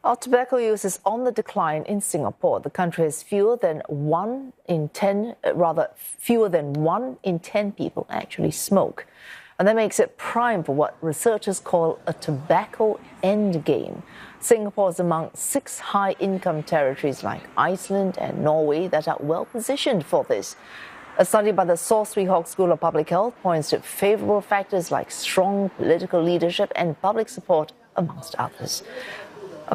Our tobacco use is on the decline in Singapore. The country has fewer than 1 in 10 people actually smoke. And that makes it prime for what researchers call a tobacco endgame. Singapore is among 6 high-income territories like Iceland and Norway that are well positioned for this. A study by the Swee Hock School of Public Health points to favourable factors like strong political leadership and public support, amongst others.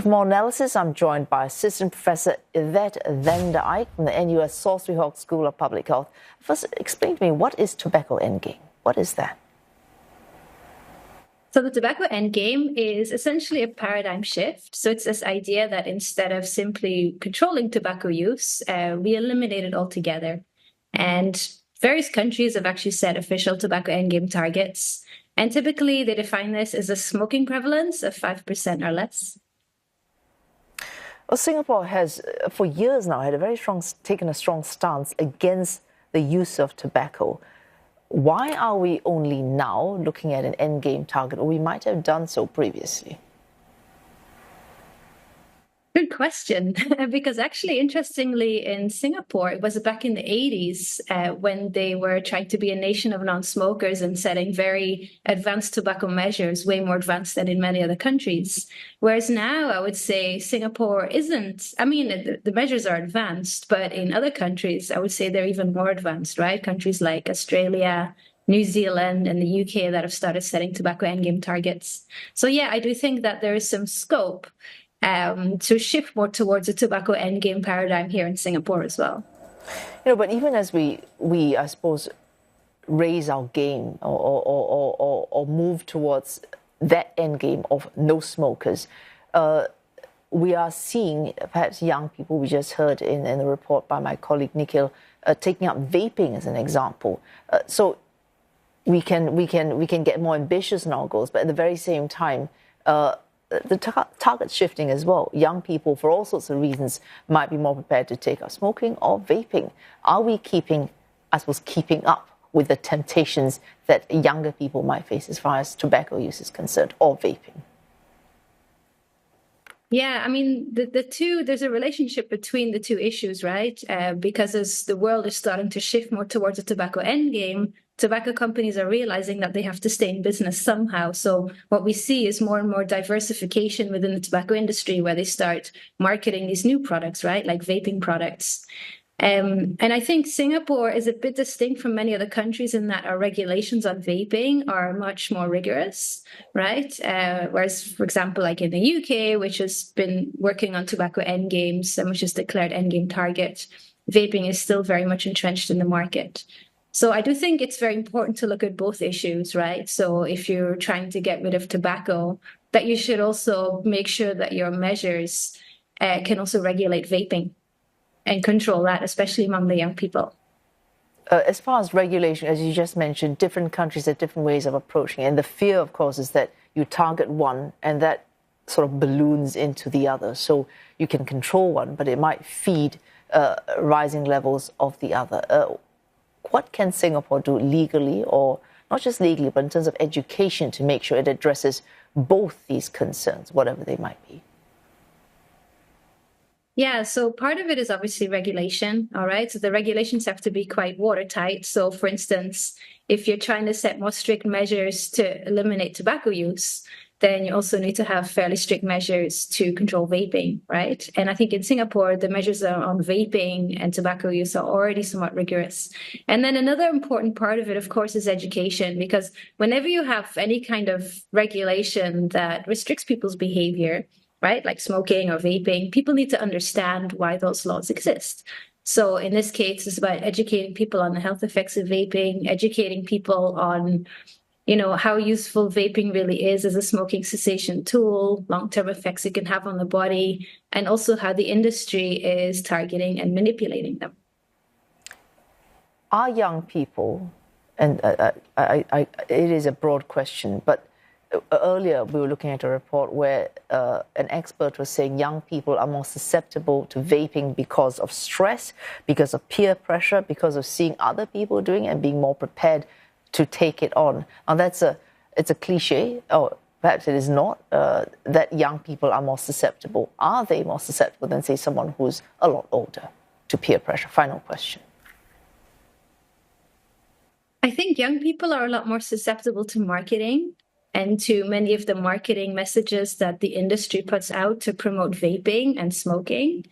For more analysis, I'm joined by Assistant Professor Yvette Eijk from the NUS Swee Hock School of Public Health. First, explain to me, what is tobacco endgame? What is that? So the tobacco endgame is essentially a paradigm shift. So it's this idea that instead of simply controlling tobacco use, we eliminate it altogether. And various countries have actually set official tobacco endgame targets. And typically they define this as a smoking prevalence of 5% or less. Well, Singapore has, for years now, taken a strong stance against the use of tobacco. Why are we only now looking at an endgame target, or we might have done so previously? Good question, because actually, interestingly, in Singapore, it was back in the 80s when they were trying to be a nation of non-smokers and setting very advanced tobacco measures, way more advanced than in many other countries. Whereas now, I would say Singapore isn't. I mean, the measures are advanced, but in other countries, I would say they're even more advanced, right? Countries like Australia, New Zealand and the UK that have started setting tobacco endgame targets. So yeah, I do think that there is some scope to shift more towards a tobacco endgame paradigm here in Singapore as well. But even as we I suppose, raise our game or move towards that endgame of no smokers, we are seeing perhaps young people. We just heard in the report by my colleague Nikhil taking up vaping as an example. So we can get more ambitious in our goals, but at the very same time, the target's shifting as well. Young people, for all sorts of reasons, might be more prepared to take up smoking or vaping. Are we keeping up with the temptations that younger people might face as far as tobacco use is concerned, or vaping? Yeah, I mean, the two, there's a relationship between the two issues, right? Because as the world is starting to shift more towards a tobacco endgame, tobacco companies are realizing that they have to stay in business somehow. So what we see is more and more diversification within the tobacco industry, where they start marketing these new products, right? Like vaping products. And I think Singapore is a bit distinct from many other countries in that our regulations on vaping are much more rigorous, right? Whereas, for example, like in the UK, which has been working on tobacco endgames and which has declared endgame target, vaping is still very much entrenched in the market. So I do think it's very important to look at both issues, right? So if you're trying to get rid of tobacco, that you should also make sure that your measures can also regulate vaping and control that, especially among the young people. As far as regulation, as you just mentioned, different countries have different ways of approaching it. And the fear, of course, is that you target one and that sort of balloons into the other. So you can control one, but it might feed rising levels of the other. What can Singapore do legally, or not just legally, but in terms of education, to make sure it addresses both these concerns, whatever they might be? Yeah, so part of it is obviously regulation, all right? So the regulations have to be quite watertight. So for instance, if you're trying to set more strict measures to eliminate tobacco use, then you also need to have fairly strict measures to control vaping, right? And I think in Singapore, the measures on vaping and tobacco use are already somewhat rigorous. And then another important part of it, of course, is education, because whenever you have any kind of regulation that restricts people's behavior, right, like smoking or vaping, people need to understand why those laws exist. So in this case, it's about educating people on the health effects of vaping, educating people on how useful vaping really is as a smoking cessation tool, long-term effects it can have on the body, and also how the industry is targeting and manipulating them. Are young people, and it is a broad question, but earlier we were looking at a report where an expert was saying young people are more susceptible to vaping because of stress, because of peer pressure, because of seeing other people doing it and being more prepared to take it on. Now it's a cliche, or perhaps it is not, that young people are more susceptible. Are they more susceptible than, say, someone who's a lot older to peer pressure? Final question. I think young people are a lot more susceptible to marketing and to many of the marketing messages that the industry puts out to promote vaping and smoking.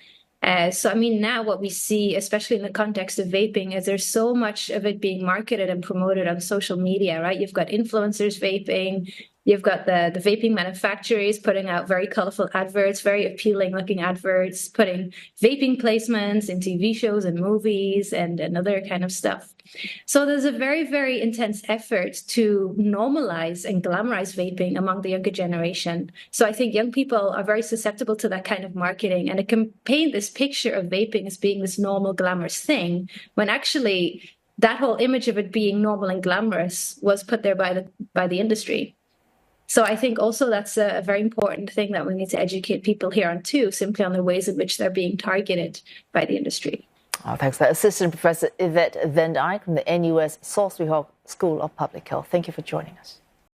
So, I mean, now what we see, especially in the context of vaping, is there's so much of it being marketed and promoted on social media, right? You've got influencers vaping. You've got the vaping manufacturers putting out very colorful adverts, very appealing looking adverts, putting vaping placements in TV shows and movies and other kind of stuff. So there's a very, very intense effort to normalize and glamorize vaping among the younger generation. So I think young people are very susceptible to that kind of marketing, and it can paint this picture of vaping as being this normal, glamorous thing, when actually that whole image of it being normal and glamorous was put there by the industry. So I think also that's a very important thing that we need to educate people here on too, simply on the ways in which they're being targeted by the industry. Oh, thanks. Assistant Professor Yvette van Eijk from the NUS Swee Hock School of Public Health. Thank you for joining us.